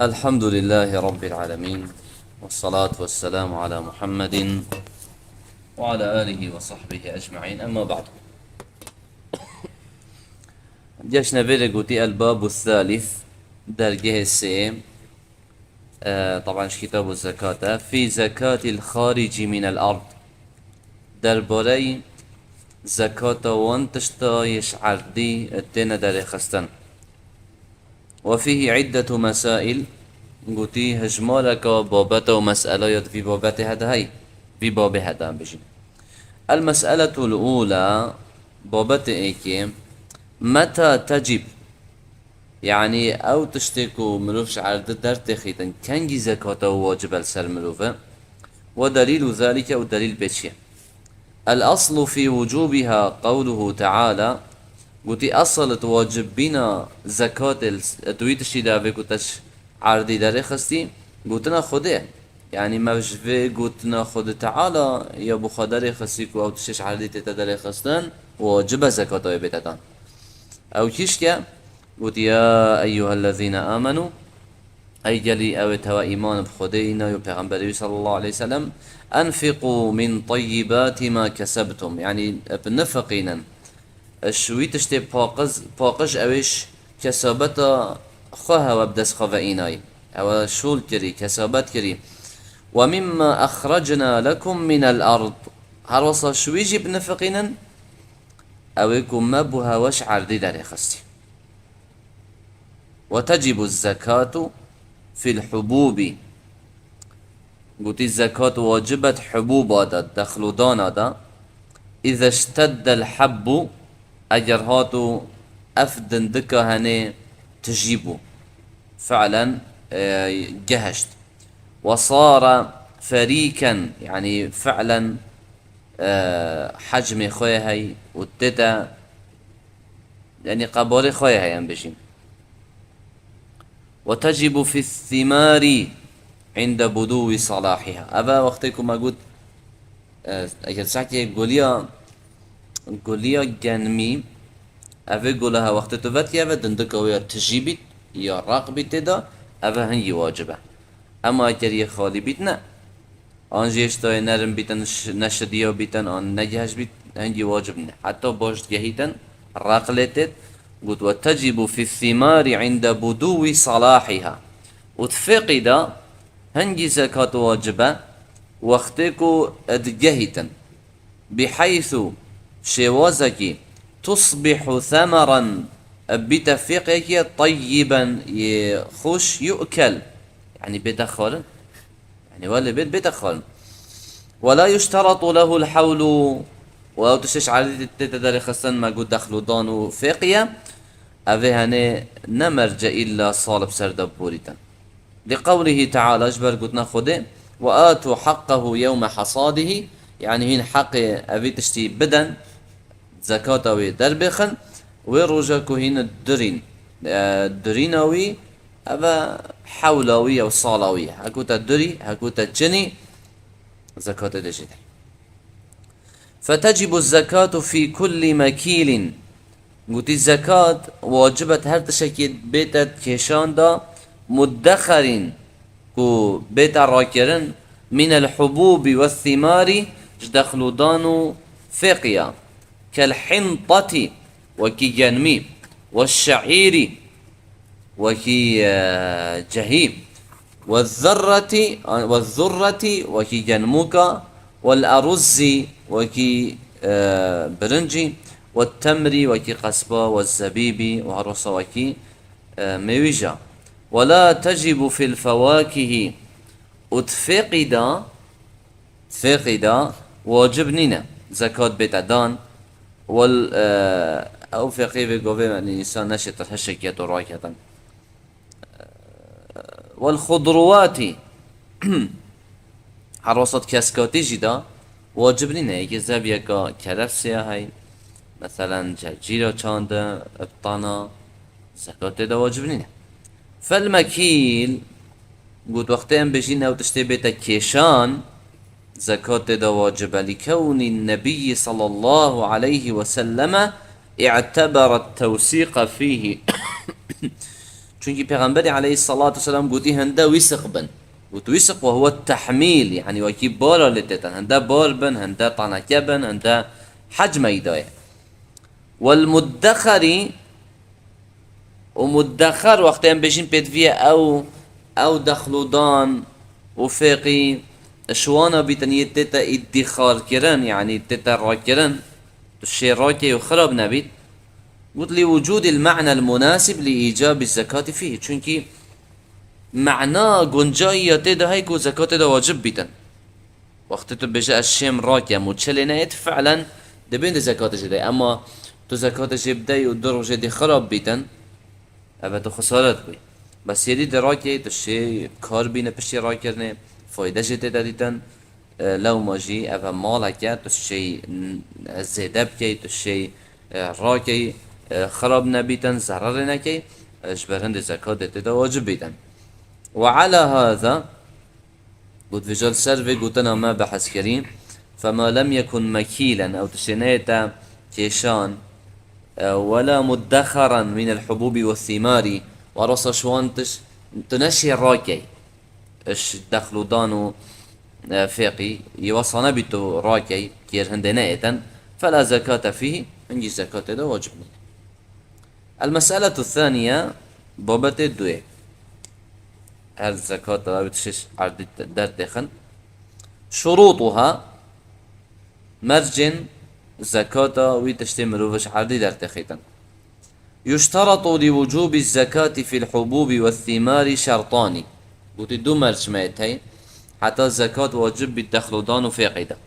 الحمد لله رب العالمين، والصلاة والسلام على محمد وعلى آله وصحبه أجمعين. أما بعد، جشنا قوتي الباب الثالث درجه السيم. طبعا كتاب الزكاة في زكاة الخارج من الأرض، درباري زكاة وانتشتا يشعردي التين در خستن. وفيه عدة مسائل قوتي هجمالك بابته ومسألة في بابته هذا هاي في باب هذا بجي. المسألة الأولى بابت إيكي متى تجب، يعني أو تشتكو مروفش عرض در تخيطن كنجي زكاة واجب السر مروفة، ودليل ذلك أو دليل بيتشي. الأصل في وجوبها قوله تعالى، قوتي أصل واجب بنا زكاة تويتشي دافي كتش عرضي داري خستي قوتنا خده، يعني مش في قوتنا خد تعالى يا بخدر خسيكو أو تشش عرضي تتدري خستن واجب زكاة بيتتان. أو كيشكا قلت يا أيها الذين آمنوا، أي جلي أو توا إيمان بخدينا وبيغمبري صلى الله عليه وسلم، أنفقوا من طيبات ما كسبتم، يعني بنفقينا الشوي تشتي باقج أوش كسبتا خوها وبدس خوائيناي أو شول كري كسبت كري. ومما أخرجنا لكم من الأرض، هروصا شوي جي بنفقينا أويكم ما بها وش عردي داري خستي. وتجب الزكاة في الحبوب، قلت الزكاة واجبت حبوب هذا دخل دان هذا إذا اشتد الحب، أجر هاتو أفدن دكا هني تجيبه فعلا جهشت، وصار فريكا يعني فعلا حجم خويا هاي والتتا يعني قباري خويا هاي بشين. وتجب في الثمار عند بدو صلاحها، أبا وقتكم ما قلت أجل ساعتي قوليا جنمي أبا قولها وقت تفتي أبا دندك ويا تجيبت يا راقبي تدا أبا هنجي واجبة. أما أجل خالي بيتنا آنجيش تاي نرم بيتن نشديا بيتن آن نجهش بيت هنجي واجبنا حتى باش جهيتن راقلتت. قلت وتجب في الثمار عند بدو صلاحها، وتفقد هنجي زكاة واجبة وقتكو ادجهتا بحيث شوازك تصبح ثمرا بتفقك طيبا يخش يؤكل، يعني بتخل يعني ولا بتخل. ولا يشترط له الحول، ولو تشش على تتدري خصن ما قد دخلوا دانو فقيا أفي هني نمرج إلا صالب سردبوريتا، لقوله تعالى اجبر قد ناخده وآتوا حقه يوم حصاده، يعني هين حق أفي تشتي بدن زكاة ودربخن ويروجكو هين الدرين درينوي أبا حولوي أو صالوي، هكوتا دري هكوتا جني زكاة دجده. فتجب الزكاة في كل مكيل، قلت الزكاة واجبت هر تشكيل بيتت كيشان دا مدخرين كو بيت راكرن من الحبوب والثمار جدخلو دانو فقيا، كالحنطة وكي جنمي، والشعير وكي جهيم، والذرة وكي جنموكا، والأرز وكي برنجي، والتمر وكي قصبة، والزبيب وعروسة وكي ميوجا. ولا تجب في الفواكه، اتفقد واجبننا زكاة بيت عدان وال أو فقيه بقوة يعني إنسان نشط الهشكية راكتا. والخضروات عروسة كاسكاتي جدا واجبننا يكي زبيكا كرفسيا هاي مثلا جرجيرة چانده ابطانا زكاة دا واجبننا. فالمكيل قد وقتين بجين او تشتي بيتا كيشان زكاة دا واجبة، لكون النبي صلى الله عليه وسلم اعتبر التوسيق فيه چونكي پیغمبر عليه الصلاة والسلام قوتي هندا ويسق بن قوت ويسق وهو التحميل يعني وكي بارا لتتن هندا بار بن هندا طانكة بن هندا حجم يدايا والمدخر ومدخر وقتين بيجين بيدفيا او دخلودان وفاقي شوانا بيتنية تتا ادخار كرن يعني تتا راكرن الشيء راكي وخرب نبيت قلت لوجود المعنى المناسب لإيجاب الزكاة فيه چونكي معناه گنجاية تدا هيكو زكاة تدا واجب بيتن وقت تبجا الشيم راكي متشلينات فعلا دبين زكاة جدي اما تو زكاة جبدي ودر جدي خراب بيتن ابا تو خسارت بي بس يدي دراكي تشي كار بينا بشي راكرنه فايدة جدي داديتن لو ماجي ابا مالك تشي زيدب كي تشي راكي خراب نبيتن ضرر نكي اجبرهند زكاة تدا واجب بيتن وعلى هذا قد فيجال سرفي قلتنا ما بحث كريم فما لم يكن مكيلا او تشينيتا كيشان ولا مدخرا من الحبوب والثمار ورص شوانتش تنشي راكي اش دخلو دانو فيقي يوصى بيتو راكي كير هندنايتا فلا زكاة فيه انجي زكاة دا واجب. المسألة الثانية بابت الدوية هل الزكاة لا بتشيش عرض دار دخن شروطها مرجن زكاة وتشتمل وش عرض دار تخيتا يشترط لوجوب الزكاة في الحبوب والثمار شرطان قلت دو مرج مايتين حتى الزكاة واجب بالدخلودان في قيدا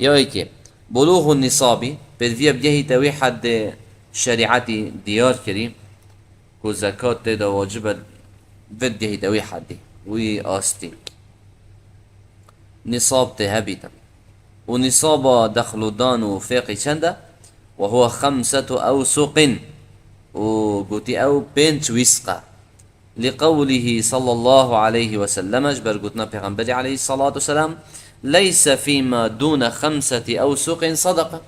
يويكي بلوغ النصاب بالفيا بجهي توي حد شريعتي ديار كريم كو زكاة دا واجب بده توي حد وي آستي نصاب تهبيتا ونصاب دخلودان وفاقي چنده وهو 5 أوسق وقوتي أو بنت وسقة لقوله صلى الله عليه وسلم اجبر قلتنا پیغمبر عليه الصلاة والسلام ليس فيما دون 5 أوسق صدقة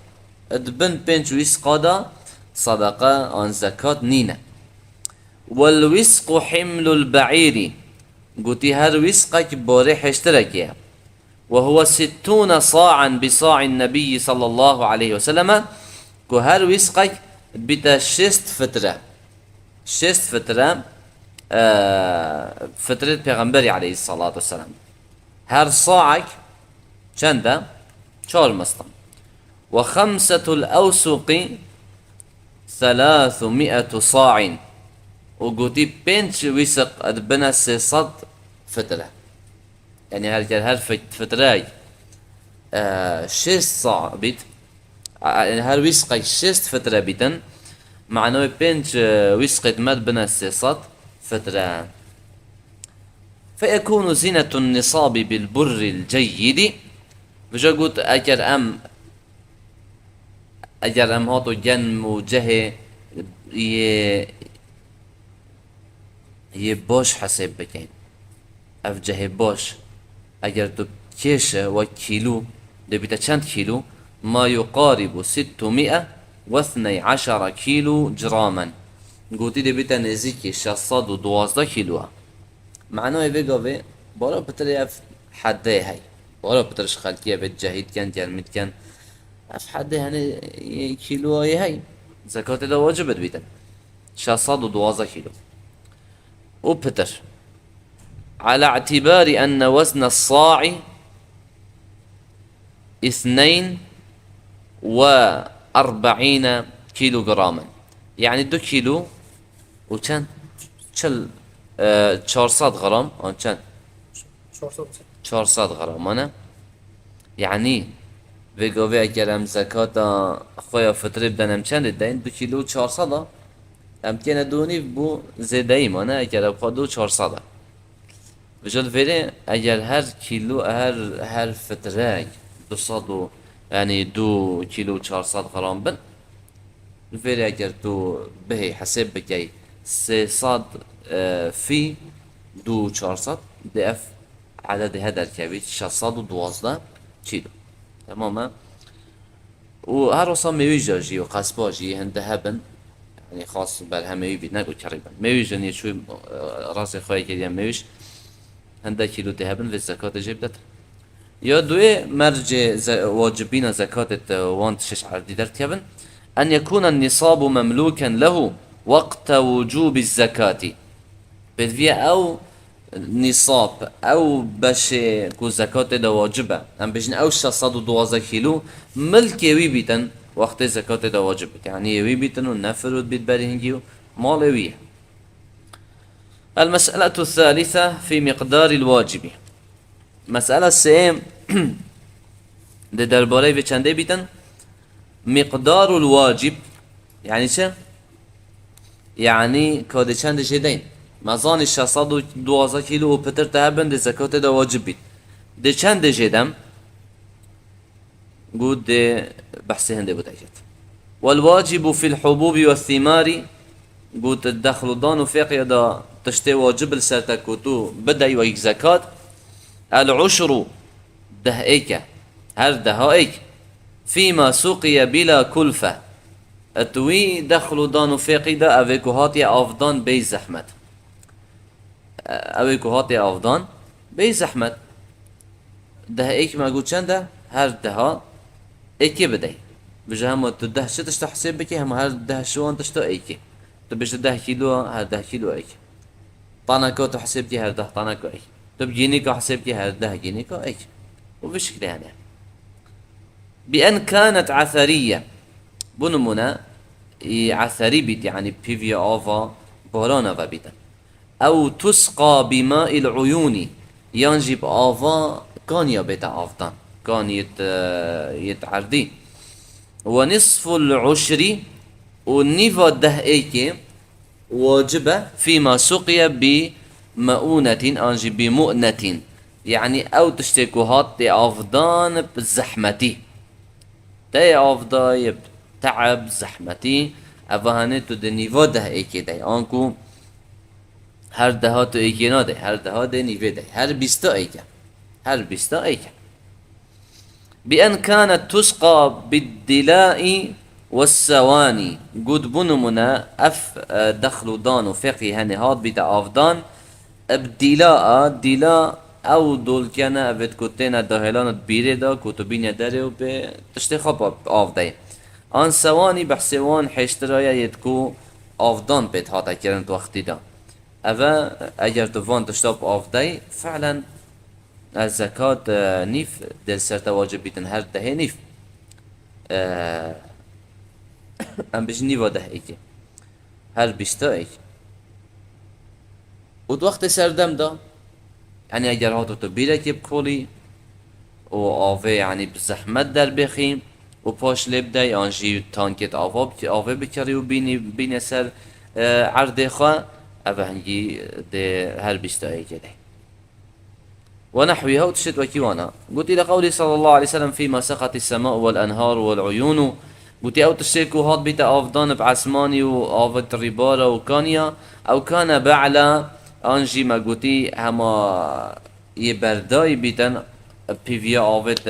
ادبن بنت وسقة دا صدقة عن زكاة نينة والوسق حمل البعير قوتي هر وسقة كباري حشتركيها وهو 60 صاعا بصاع النبي صلى الله عليه وسلم كو هر وسقة بتا شست فترة فترة پیغمبر عليه الصلاة والسلام هر صاعك چنده 4 مستم و5 الأوسق 300 صاع وقوتي 5 وسق ادبنا 600 فترة يعني هر فترة 6 صاع بيت يعني هر وسقة 6 فترة بيتن معناه 5 وسقة مد بنا 600 فترة فيكون زينة النصاب بالبر الجيد بجا قلت أجر أم هاتو جن وجهه يه باش حساب بكين اف جهه باش اگر تو كيشة وكيلو دبيتا چند كيلو ما يقارب 612 كيلو جراما قوتي دبيتا نزيكي 612 كيلو معناه بيقوي بارا بتر اف حده هاي بارا بترش خلقية بتجاهد كان جرمت كان اف حده هني كيلو هاي زكاة دا واجبت بيتا 612 كيلو وبتر على اعتبار أن وزن الصاع 42 كيلو جراما يعني 2 كيلو وكان شل 400 غرام كان 400 غرام أنا يعني بيقوي أكلم زكاة خويا فطري بدنا مشان الدين 2 كيلو 400 أمكن دوني بو زدايم أنا أكلم خدو 400 بجال فيري اگر هر كيلو هر فترة 200 يعني 2 كيلو 400 غرام بن فيري اگر تو بهي حساب بكي 600 في 2 400 ضعف عدد هذا الكبير 612 كيلو تماما وهر رسم ميجاجي وقاسباجي هند هبن يعني خاص بالهموي بيت نقول تقريبا ميوش يعني شوي راسي خوي كده ميوش هندا كيلو ذهبن في الزكاة جبدت يا دوي مرج واجبين زكاة وانت شش عردي درت يبن أن يكون النصاب مملوكا له وقت وجوب الزكاة بدفيا أو نصاب أو باش كو زكاة دا واجبة أم بجن أو شصاد دوازة كيلو ملك يوي بيتن وقت زكاة دا واجبة يعني يوي بيتن ونفر بيت باري هنجيو مال يويه. المسألة الثالثة في مقدار الواجب. مسألة سيم ده درباري في چنده بيتن مقدار الواجب يعني چه؟ يعني كده چند جدين مزان 612 كيلو و پتر تهبن ده زكاة ده واجب بيت ده چند جدم قد ده بحثي هنده بتاجت. والواجب في الحبوب والثمار قد الدخل دان وفاقيا ده تشتي واجب لسرتكوتو بدأي ويك زكاة العشر ده ايكا هر ده ايك فيما سقي بلا كلفة اتوي دخل دان فاقي ده اويكو هاتي افضان بي زحمت اويكو هاتي افضان بي زحمت ده ايك ما قلت چنده هر ده ايكي بدأي بجا هم تده شو تشتا حساب بكي هم هر ده شوان تشتا ايكي تبش 10 كيلو هر 10 كيلو ايكي طانكو تحسبتي هر 10 طانكو ايكي تب جينيكو حسبتي هر 10 جينيكو ايكي وبشكل هذا بأن كانت عثرية بنمنا عثري بيت يعني بيفيا اوفا بورانا بيتا او تسقى بماء العيون ينجب اوفا كان يبيتا افضان كان يتعردي ونصف العشر والنيفا ده ايكي واجبة فيما سقي بمؤونة انجي بمؤنة يعني او تشتكو هات افضان بزحمتي تي افضا تعب زحمتي افهانه تو ده نيفا ده ايكي ده انكو هر ده تو ايكي ناده هر ده ده نيفا ده هر بيستا ايكا هر بيستا ايكا بأن كانت تسقى بالدلاء والسواني قد بنمنا اف دخلو دانو فقي هني هاد بيتا افضان ابدلاء دلاء او دول كان افت كتنا دهلان بيري دا كتبين داري و به تشتي خب افضاي آن سوانی بحثوان حشترای یدکو آفدان بيت هاتا کرن وقتی دا اوه اگر دوان تشتاب آفدای فعلا الزكاة نيف دل سرتا واجب بيتن هر ده نيف ام بيش نيفا ده ايكي هر بيشتا ايكي و وقت سردم دا يعني اگر هاتو تبيرك بكولي و آوه يعني بزحمت در بخيم و پاش لب آنجی تانکت آوا بکری و بین سر عرض خواه اوه هنگی ده هر بیشتایی کده ونحوها وتشت وكيوانا قلت إلى قولي صلى الله عليه وسلم فيما سقط السماء والأنهار والعيون قلت أو تشتكو هاد بيتا أفضان بعسماني وآفت ريبارة وكانيا أو كان بعلا أنجي ما قلتي هما يبرداي بيتن بيفيا آفت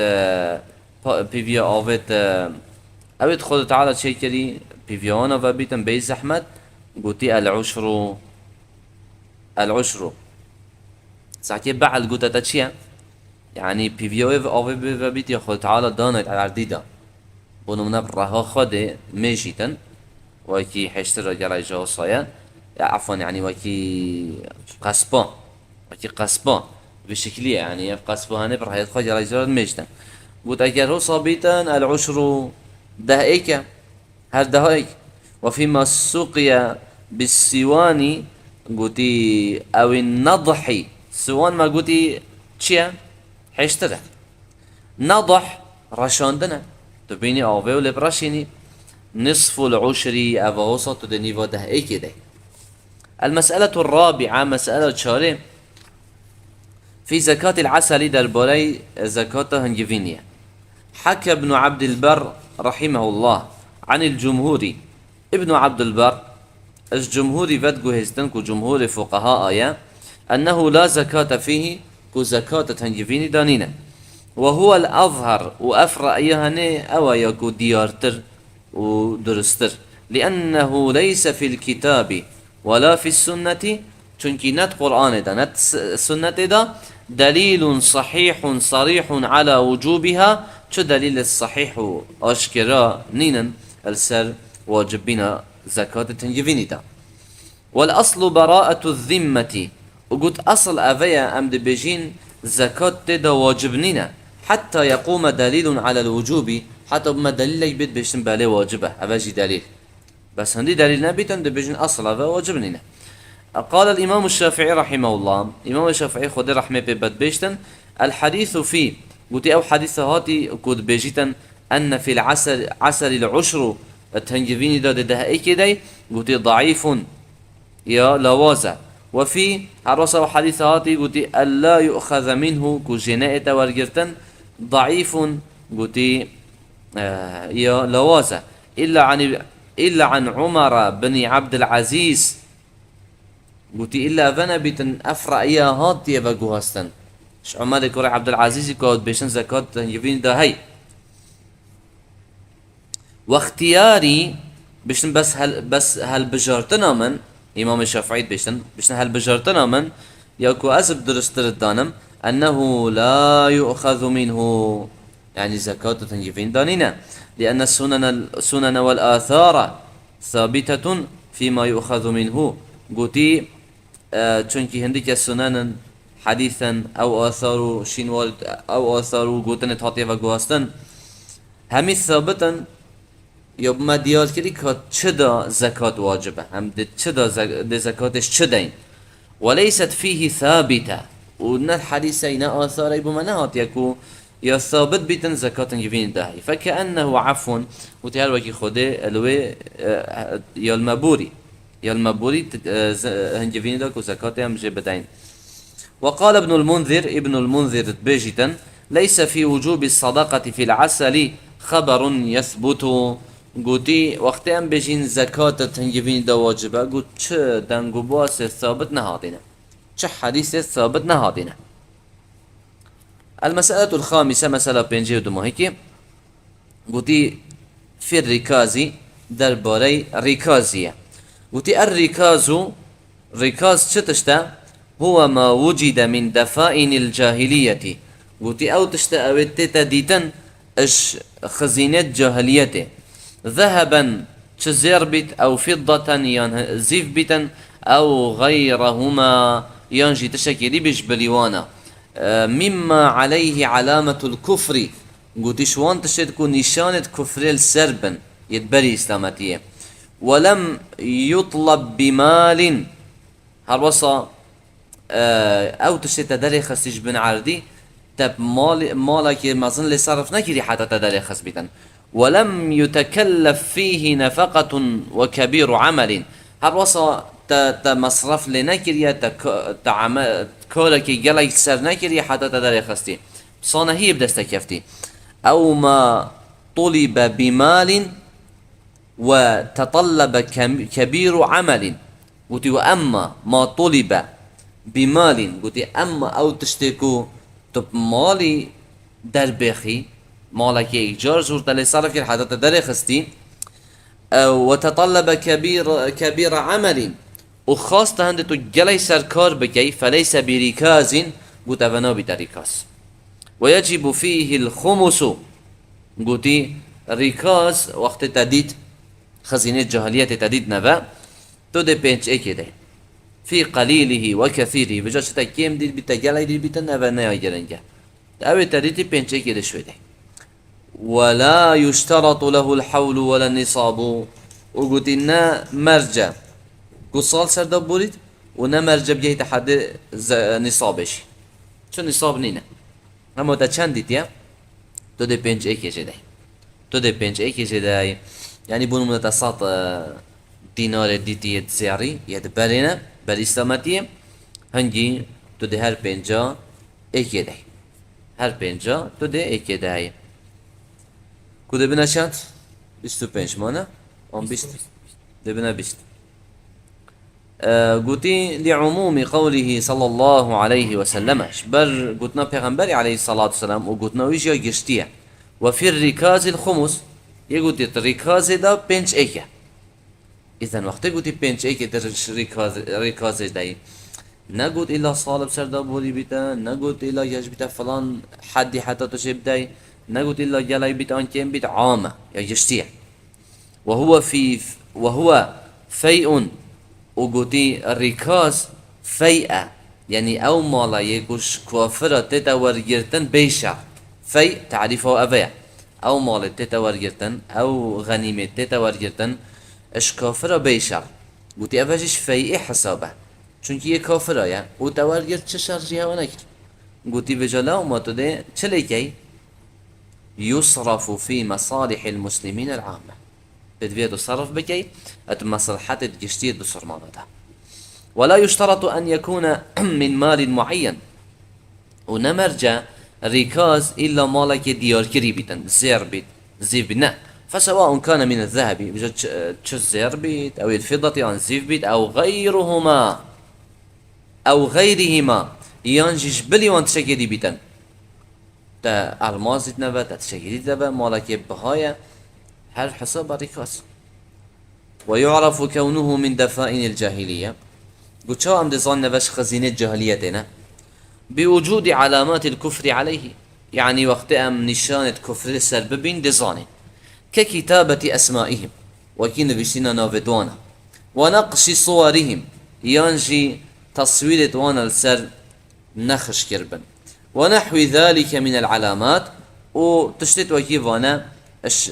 بيفيا آفت أبد خود تعالى تشكري بيفيانا فبيتن بي زحمت قلتي العشر ساعتي بعد قلت تشيا يعني بيفيا فبيت يا خود تعالى دانت على عرديدا بنمنا برها خده ميجيتن وكي حشتر رجال جاو صايا عفوا يعني وكي قصبان بشكلية يعني قصبان هني برها يدخل رجال ميجيتن قلت اگر هو صابيتا العشر دهائك هر دهائك وفيما سقي بالسواني قلتي او النضح سوان ما قلتي چيا حيشترك نضح رشاندنا تبيني اوفي ولا برشيني نصف العشر او وسط دنيفا دهائك ده. المسألة الرابعة مسألة شارع في زكاة العسل درباري زكاة هنجفينيا. حكى ابن عبد البر رحمه الله عن الجمهور ابن عبد البر الجمهور فدقو هستن كو جمهور فقهاء آية أنه لا زكاة فيه كو زكاة هنجفيني دانينا وهو الأظهر وأفرأ يهني أو يكو ديارتر ودرستر لأنه ليس في الكتاب ولا في السنة چونكي نت قرآن دا نت سنة دا دليل صحيح صريح على وجوبها چو دليل الصحيح أشكرا نينا السر واجبنا زكاة تنجفيني دا والأصل براءة الذمة وقلت أصل أفيا أمد بجين زكاة دا واجبنينا حتى يقوم دليل على الوجوب حتى بما دليل يبيت بيشتن بالي واجبه أفاجي دليل بس هندي دليل نبيتن دا بجين أصل أفا واجبنينا. قال الإمام الشافعي رحمه الله إمام الشافعي خد رحمه ببت بيشتن الحديث فيه قلت أو حديث هاتي قد بيجيتن أن في عسل العشر التنجفيني دا ده ايكي داي قلت ضعيف يا لوازة وفي عرصة وحديثاتي قلت ألا يؤخذ منه كجناء ورقرتن ضعيف قلت يا لوازة إلا عن عمر بن عبد العزيز قلت إلا فنا بيتن أفرع يا هات يبقوا هستن عمر كوري عبد العزيز كود بيشن زكاة تنجفين ده هاي واختياري بيشن بس هل بجارتنا من إمام الشافعي بيشن هل بجارتنا من يكو أسب درستر الدانم أنه لا يؤخذ منه يعني زكاة تنجفين دانينا لأن السنن والآثار ثابتة فيما يؤخذ منه قلتي چونكي هنديك السنن حديثا أو آثار شينوال أو آثار قلتن تحطي وقواستن همي ثابتا يوم ما ديال كري كتشدا زكاة واجبة هم دي زكاتش چدين وليست فيه ثابتة ون الحديث أين آثار بمناهات يكو يا ثابت بيتن زكاة يفين داهي فكأنه عفو وتهال وكي خده الوي يا المبوري هنجفين داكو زكاة هم جبتين. وقال ابن المنذر بيجتا ليس في وجوب الصدقة في العسل خبر يثبت قوتي وقت ام بجين زكاة تنجفين دا واجبه قوت چه دنگو باس ثابت نهادنا چه حديث ثابت نهادنا. المسألة الخامسة مسألة بينجي ودموهيكي قوتي في الركازي درباري ركازية قوتي ركاز چه تشتا هو ما وجد من دفائن الجاهلية قوتي او تشتا اوت تديتن اش خزينة جاهليته ذهبا تزير بيت أو فضة ينزيف بيتا أو غيرهما ينجي تشكي بيش بليوانا مما عليه علامة الكفر قلت شوان تشتكو نشانة كفر السربا يتبري إسلاماتية ولم يطلب بمال هالوصا أو تشتت تدري خسيش بن عردي تب مالك مازن اللي صرف نكري حتى تدري خس بيتا ولم يتكلف فيه نفقة وكبير عمل هالوصا مصرف لنكريا كولك جلي سر نكريا حتى تدري خستي صانه هي بدستكفتي أو ما طلب بمال وتطلب كبير عمل قلت وأما ما طلب بمال قلت أما أو تشتكو طب مالي دربخي مالك إيجار زورت لصرف حتى تدري خستي وتطلب كبير عمل وخاصة هندتو جلي سركار بكي فليس بركاز قلت أفنا بتركاز ويجب فيه الخمس قلت ركاز وقت تديد خزينة جاهلية تديد نبا تو دي بينش اي كده في قليله وكثيره بجاش تكيم دي بتجلي دي بتنبا نيجرنجا أو تديد بينش اي كده شوي ده ولا يشترط له الحول ولا النصاب وقلت إنه مرجع قصال سرداب بوليد ونا مرجع بجهة حد نصابش شو نصاب نينا اما تا چند ديتيا تو دي بينج ايكي جداي يعني بونو متساط دينار ديتي زياري يد برينا بالإسلاماتية هنجي تو دي هر بينجا ايكي داي هر بينجا تو دي ايكي داي كده بنا شات 25 مانا 20 ده بنا 20 قلتي لعموم قوله صلى الله عليه وسلم بر قلتنا پیغمبر عليه الصلاة والسلام وقلتنا ويجي يجشتيا وفي الركاز الخمس يقول الركاز دا بنش ايكا إذن وقتی گوتی پنج ای که درش ریکاز دایی نقول إلا صالب سردا بوري بيتا نقول إلا يج بيتا فلان حد حتى تشيب داي نقول إلا جلاي بيتا أن كان بيت عامة يجشتيع وهو فيء وقوتي الركاز فيئة يعني أو مالا يكوش كوافرة تتورجرتن بيشع فيء تعريفه أبيع أو مالا تتورجرتن أو غنيمة تتورجرتن اش كافرة بيشع قوتي أفاجش فيئة حسابه چونکی یه کافر یا او تورگرد چه شرجی ها نکر گوتی بجلا وما تده چه لیکی يصرف في مصالح المسلمين العامة بدفيد صرف بكي ات مصلحات الجشتية بصرمانتها ولا يشترط أن يكون من مال معين ونمرجع ركاز إلا مالك ديار كريبتا زير بيت زيف بيت فسواء كان من الذهب بجد زير بيت أو الفضة عن زيف بيت أو غيرهما أو غيرهما ينجش بلي وان تشكيدي بيتن تا الماز نبا تا تشكيدي نبا مالك بهاية هل حساب ركاز ويعرف كونه من دفائن الجاهلية قلت شو عم دزان نباش خزينة جاهليتنا بوجود علامات الكفر عليه يعني وقت أم نشانة كفر السرببين دزانه ككتابة أسمائهم وكين بسنا نافدوانا ونقش صورهم ينجي تصوير وانا السر نخش كربن ونحو ذلك من العلامات وتشتت وكيف وانا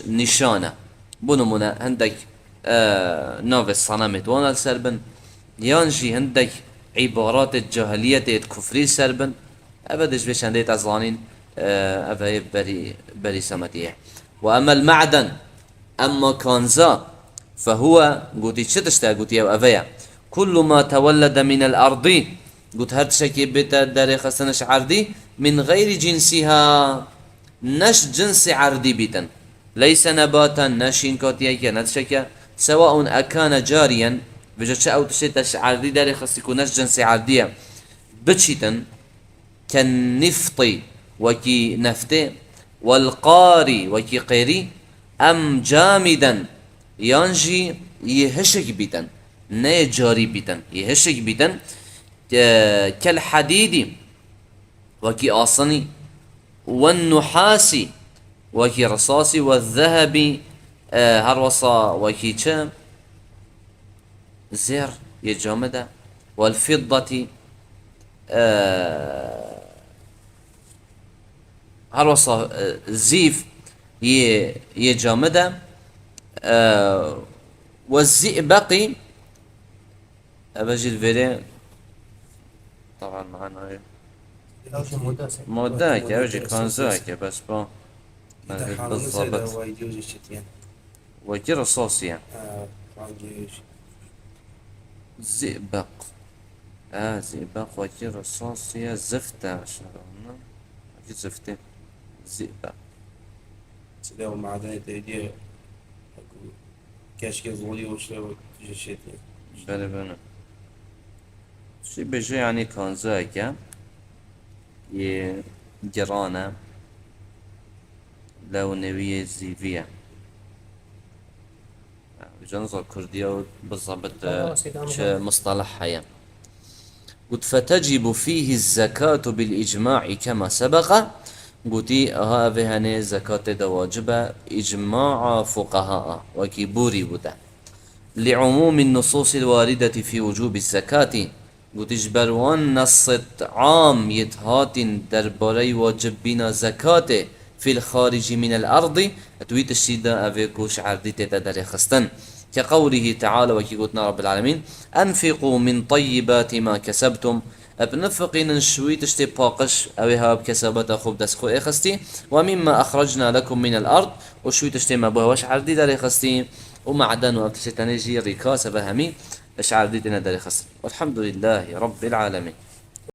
نشانة بنمنا عندك نوف الصنامت وانا السربن ينجي عندك عبارات الجاهلية الكفري سربن أبدش بيش عندي تزانين أبا بري سمتيه وأما المعدن أما كنزا فهو قلت شتشتا قلت يا أبايا كل ما تولد من الأرض قلت هر شكي بيتا داري خسنش عردي من غير جنسها نش جنس عردي بيتا ليس نباتا نشين كوتيا نتشكا سواء أكان جاريا بجد أو تشتش عردي داري خسيكو نش جنس عردية بتشيتا كالنفط وكي نفته والقاري وكي قيري أم جامدا ينجي يهشك بيتا نه جاري بيتا يهشك بيتا كالحديد وكي آصني والنحاس وكي رصاصي والذهب هروصا وكي چه زر يجامده والفضة هروصا زيف يجامده والزئبق أبجي الفيري طبعا معنا موداك أبجي كانزاك بس با بالضبط وكي رصاصية زئبق زئبق وكي رصاصية زفتة شرعنا وكي زفتة زئبق سلاو معدني تيدي كاشكي زولي وشلاو جشتي بله بله شي بجي يعني كانزاكا جرانة لونوية زيفية بجنزة كردية بالضبط مصطلحها يعني قلت فتجب فيه الزكاة بالإجماع كما سبق قلتي هذه هني زكاة دواجب إجماع فقهاء وكبوري بدا لعموم النصوص الواردة في وجوب الزكاة قلت جبروان نص عام يتهات درباري واجب بنا زكاة في الخارج من الأرض أتويت الشيدة أفيكوش عردي تتدري خستن كقوله تعالى وكي قلتنا رب العالمين أنفقوا من طيبات ما كسبتم بنفقين شوي تشتي باقش اوها بكسبت خوب دسخو اخستي ومما اخرجنا لكم من الارض وشوي تشتي ما بوهوش عردي داري خستي ومعدن وابتشتنجي ركاسة بهمي اش عردي دنا داري خستي والحمد لله رب العالمين.